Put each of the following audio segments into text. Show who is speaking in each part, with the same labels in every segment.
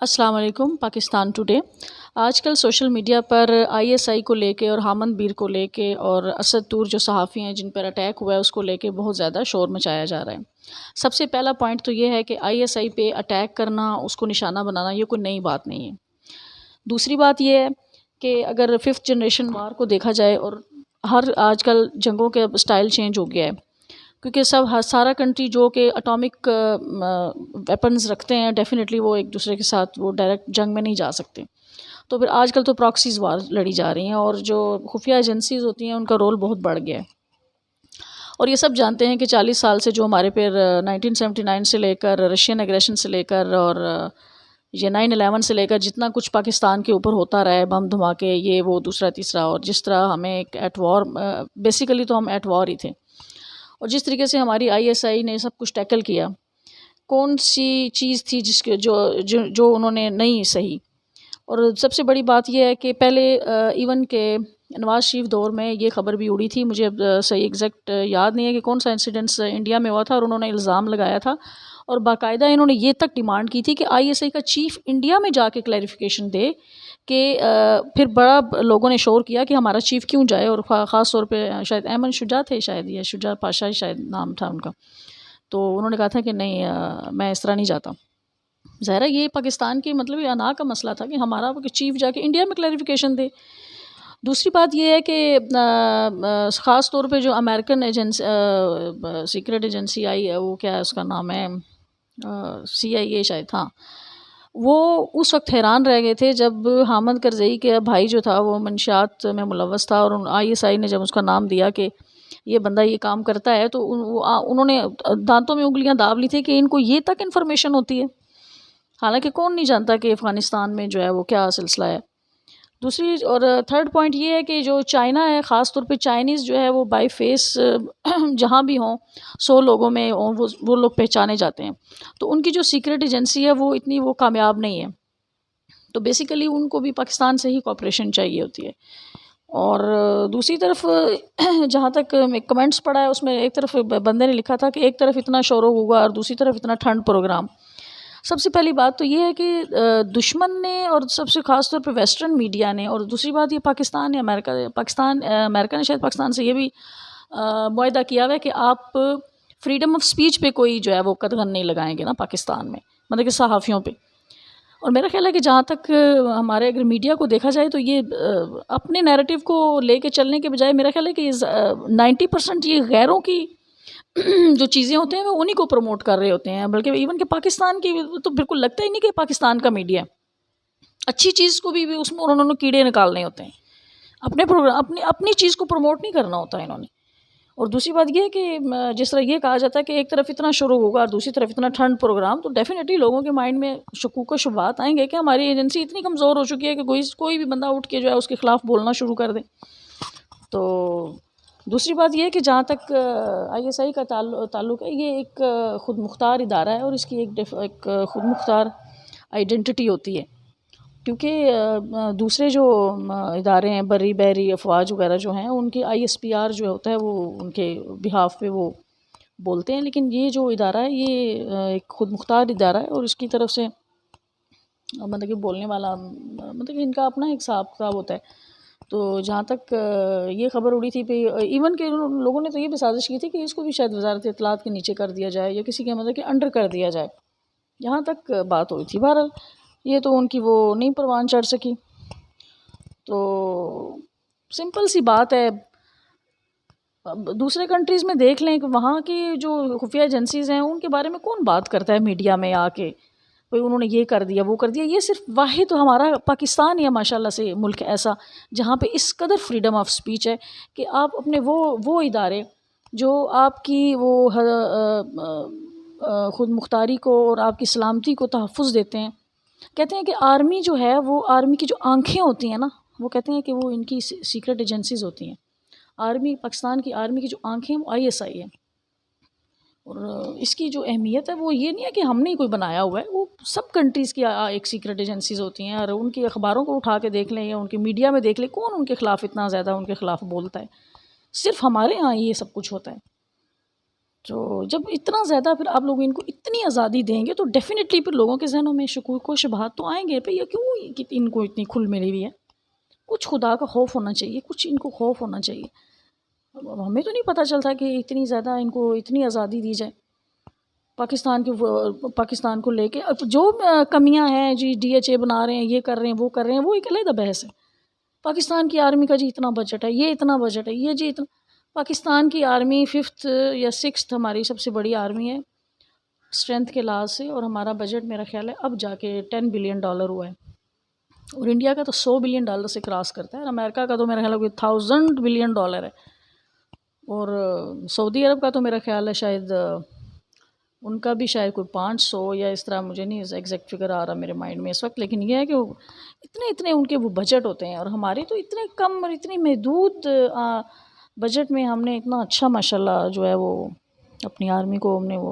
Speaker 1: अस्सलाम वालेकुम। पाकिस्तान टुडे आजकल सोशल मीडिया पर आईएसआई को लेके और हामद बीर को लेके और असद तूर जो सहाफ़ी हैं जिन पर अटैक हुआ है उसको लेके बहुत ज़्यादा शोर मचाया जा रहा है। सबसे पहला पॉइंट तो ये है कि आईएसआई पे अटैक करना, उसको निशाना बनाना, ये कोई नई बात नहीं है। दूसरी बात ये है कि अगर फिफ्थ जनरेशन वार को देखा जाए और हर आजकल जंगों के स्टाइल चेंज हो गया है, क्योंकि सारा कंट्री जो कि एटॉमिक वेपन्स रखते हैं, डेफिनेटली वो एक दूसरे के साथ वो डायरेक्ट जंग में नहीं जा सकते। तो फिर आजकल तो प्रॉक्सीज़ वार लड़ी जा रही हैं और जो खुफिया एजेंसीज़ होती हैं उनका रोल बहुत बढ़ गया है। और ये सब जानते हैं कि 40 साल से जो हमारे फिर 1979 से लेकर रशियन एग्रेशन से लेकर और ये 9/11 से लेकर जितना कुछ पाकिस्तान के ऊपर होता रहा है, बम धमाके, ये वो दूसरा तीसरा, और जिस तरह हमें एक एट वॉर, बेसिकली तो हम एट वॉर ही थे, और जिस तरीके से हमारी आईएसआई ने सब कुछ टैकल किया, कौन सी चीज़ थी जिसके जो जो जो उन्होंने नहीं सही। और सबसे बड़ी बात यह है कि पहले इवन के नवाज़ शरीफ दौर में ये खबर भी उड़ी थी, मुझे अब सही एग्जैक्ट याद नहीं है कि कौन सा इंसिडेंस इंडिया में हुआ था, और उन्होंने इल्ज़ाम लगाया था और बाकायदा इन्होंने ये तक डिमांड की थी कि आईएसआई का चीफ इंडिया में जाके क्लैरिफिकेशन दे कि फिर बड़ा लोगों ने शोर किया कि हमारा चीफ क्यों जाए, और ख़ास तौर पे शायद अहमद शुजा थे, शायद ये शुजा पाशा शायद नाम था उनका। तो उन्होंने कहा था कि नहीं, मैं इस तरह नहीं जाता। ज़ाहिर है ये पाकिस्तान की मतलब ये अना का मसला था कि हमारा चीफ जाके इंडिया में क्लैरिफिकेशन दे। दूसरी बात ये है कि ख़ास तौर पे जो अमेरिकन एजेंसी, सीक्रेट एजेंसी आई है, वो क्या है उसका नाम है, CIA शायद, हाँ, वो उस वक्त हैरान रह गए थे जब हामिद करज़ई के भाई जो था वो मंशियात में मुलव्वस था, और आईएसआई ने जब उसका नाम दिया कि ये बंदा ये काम करता है, तो उन्होंने दांतों में उंगलियां दाब ली थी कि इनको ये तक इन्फॉर्मेशन होती है। हालांकि कौन नहीं जानता कि अफ़गानिस्तान में जो है वो क्या सिलसिला है। दूसरी और थर्ड पॉइंट ये है कि जो चाइना है, ख़ास तौर पे चाइनीज़ जो है वो बाय फेस जहाँ भी हों, 100 लोगों में हों, वो लोग पहचाने जाते हैं। तो उनकी जो सीक्रेट एजेंसी है वो इतनी वो कामयाब नहीं है। तो बेसिकली उनको भी पाकिस्तान से ही कोऑपरेशन चाहिए होती है। और दूसरी तरफ जहाँ तक मैं कमेंट्स पढ़ा है उसमें एक तरफ बंदे ने लिखा था कि एक तरफ इतना शोर होगा और दूसरी तरफ इतना ठंड प्रोग्राम। सबसे पहली बात तो ये है कि दुश्मन ने, और सबसे ख़ास तौर पे वेस्टर्न मीडिया ने, और दूसरी बात ये पाकिस्तान या अमेरिका ने शायद पाकिस्तान से ये भी मुआहदा किया हुआ है कि आप फ्रीडम ऑफ स्पीच पे कोई जो है वो कदगन नहीं लगाएंगे ना पाकिस्तान में, मतलब कि सहाफ़ियों पे। और मेरा ख्याल है कि जहाँ तक हमारे अगर मीडिया को देखा जाए तो ये अपने नैरेटिव को लेके चलने के बजाय मेरा ख्याल है कि 90% ये गैरों की जो चीज़ें होते हैं वो उन्हीं को प्रमोट कर रहे होते हैं, बल्कि इवन के पाकिस्तान की तो बिल्कुल लगता ही नहीं कि पाकिस्तान का मीडिया अच्छी चीज़ को भी उसमें उन्होंने कीड़े निकालने होते हैं। अपने प्रोग्राम अपनी अपनी चीज़ को प्रमोट नहीं करना होता है इन्होंने। और दूसरी बात ये है कि जिस तरह ये कहा जाता है कि एक तरफ इतना शुरू होगा और दूसरी तरफ इतना ठंड प्रोग्राम, तो डेफिनेटली लोगों के माइंड में शकूक व शुबहात आएंगे कि हमारी एजेंसी इतनी कमज़ोर हो चुकी है कि कोई भी बंदा उठ के जो है उसके ख़िलाफ़ बोलना शुरू कर दे। तो दूसरी बात यह है कि जहाँ तक आईएसआई का ताल्लुक़ है, ये एक ख़ुद मुख्तार इदारा है और इसकी एक ख़ुद मुख्तार आइडेंटिटी होती है। क्योंकि दूसरे जो इदारे हैं, बर्री बहरी अफवाज वगैरह जो हैं, उनके ISPR जो होता है वो उनके बिहाफ पे वो बोलते हैं, लेकिन ये जो इदारा है ये एक ख़ुद मुख्तार इदारा है और इसकी तरफ से मतलब कि बोलने वाला, मतलब कि इनका अपना एक हिसाब किताब होता है। तो जहाँ तक ये खबर उड़ी थी पे इवन के लोगों ने तो ये भी साजिश की थी कि इसको भी शायद वज़ारत इत्तलात के नीचे कर दिया जाए या किसी के मतलब कि अंडर कर दिया जाए, यहाँ तक बात हुई थी। बहरहाल ये तो उनकी वो नहीं परवान चढ़ सकी। तो सिंपल सी बात है, अब दूसरे कंट्रीज़ में देख लें कि वहाँ की जो खुफिया एजेंसीज़ हैं उनके बारे में कौन बात करता है मीडिया में आके, भाई उन्होंने ये कर दिया वो कर दिया। ये सिर्फ वाहिद तो हमारा पाकिस्तान या माशाल्लाह से मुल्क ऐसा जहाँ पे इस कदर फ्रीडम ऑफ स्पीच है कि आप अपने वो इदारे जो आपकी वो ख़ुद मुख्तारी को और आपकी सलामती को तहफ़्फ़ुज़ देते हैं। कहते हैं कि आर्मी जो है वो आर्मी की जो आँखें होती हैं ना, वो कहते हैं कि वो इनकी सीक्रेट एजेंसीज़ होती हैं। आर्मी, पाकिस्तान की आर्मी की जो आँखें हैं वो ISI है। और इसकी जो अहमियत है वो ये नहीं है कि हमने ही कोई बनाया हुआ है, वो सब कंट्रीज़ की एक सीक्रेट एजेंसीज़ होती हैं। और उनकी अखबारों को उठा के देख लें या उनकी मीडिया में देख लें, कौन उनके ख़िलाफ़ इतना ज़्यादा उनके ख़िलाफ़ बोलता है। सिर्फ हमारे यहाँ ये सब कुछ होता है। तो जब इतना ज़्यादा फिर आप लोग इनको इतनी आज़ादी देंगे तो डेफ़िनेटली फिर लोगों के ज़हनों में शकूक व शुबहात तो आएँगे, भई ये क्यों इनको इतनी खुल मिली हुई है। कुछ खुदा का खौफ़ होना चाहिए, कुछ इनको खौफ़ होना चाहिए। अब हमें तो नहीं पता चलता कि इतनी ज़्यादा इनको इतनी आज़ादी दी जाए। पाकिस्तान को लेके अब जो कमियां हैं जी, डीएचए बना रहे हैं, ये कर रहे हैं, वो कर रहे हैं, वो एक अलग बहस है। पाकिस्तान की आर्मी का जी इतना बजट है, ये इतना बजट है, ये जी इतना। पाकिस्तान की आर्मी 5th या 6th हमारी सबसे बड़ी आर्मी है स्ट्रेंथ के लिहाज से, और हमारा बजट मेरा ख्याल है अब जाके $10 बिलियन हुआ है, और इंडिया का तो $100 बिलियन से क्रॉस करता है, और अमेरिका का तो मेरा ख्याल है कोई $1000 बिलियन है, और सऊदी अरब का तो मेरा ख्याल है शायद उनका भी शायद कोई 500 या इस तरह, मुझे नहीं एग्जैक्ट फिगर आ रहा मेरे माइंड में इस वक्त। लेकिन ये है कि वो इतने इतने उनके वो बजट होते हैं, और हमारे तो इतने कम और इतनी महदूद बजट में हमने इतना अच्छा माशाल्लाह जो है वो अपनी आर्मी को हमने वो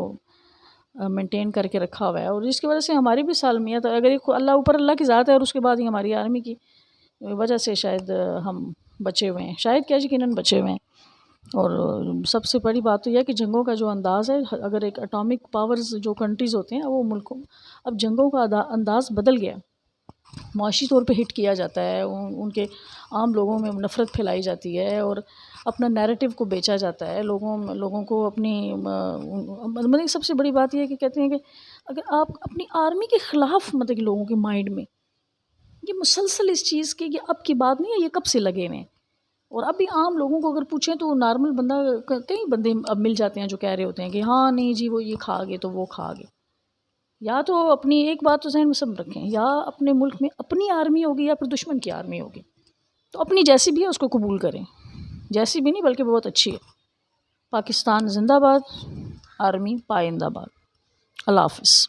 Speaker 1: मेंटेन करके रखा हुआ है, और जिसकी वजह से हमारी भी सालमियत, अगर एक अल्लाह ऊपर अल्लाह की ज़ात है, और उसके बाद ही हमारी आर्मी की वजह से शायद हम बचे हुए हैं, शायद क्या यकीनन बचे हुए हैं। और सबसे बड़ी बात तो यह है कि जंगों का जो अंदाज़ है, अगर एक एटॉमिक पावर्स जो कंट्रीज़ होते हैं वो मुल्कों, अब जंगों का अंदाज़ बदल गया। मुआशी तौर पे हिट किया जाता है, उनके आम लोगों में नफ़रत फैलाई जाती है, और अपना नैरेटिव को बेचा जाता है लोगों को अपनी मतलब सबसे बड़ी बात यह है कि कहते हैं कि अगर आप अपनी आर्मी के ख़िलाफ़, मतलब कि लोगों के माइंड में ये मुसलसल इस चीज़ की कि अब की बात नहीं है, ये कब से लगे हुए हैं। और अभी आम लोगों को अगर पूछें तो नॉर्मल बंदा, कई बंदे अब मिल जाते हैं जो कह रहे होते हैं कि हाँ नहीं जी वो ये खा गए तो वो खा गए। या तो अपनी एक बात तो ज़हन में सब रखें, या अपने मुल्क में अपनी आर्मी होगी या फिर दुश्मन की आर्मी होगी, तो अपनी जैसी भी है उसको कबूल करें, जैसी भी नहीं बल्कि बहुत अच्छी है। पाकिस्तान जिंदाबाद, आर्मी पाइंदाबाद। अल्लाह हाफ़िज़।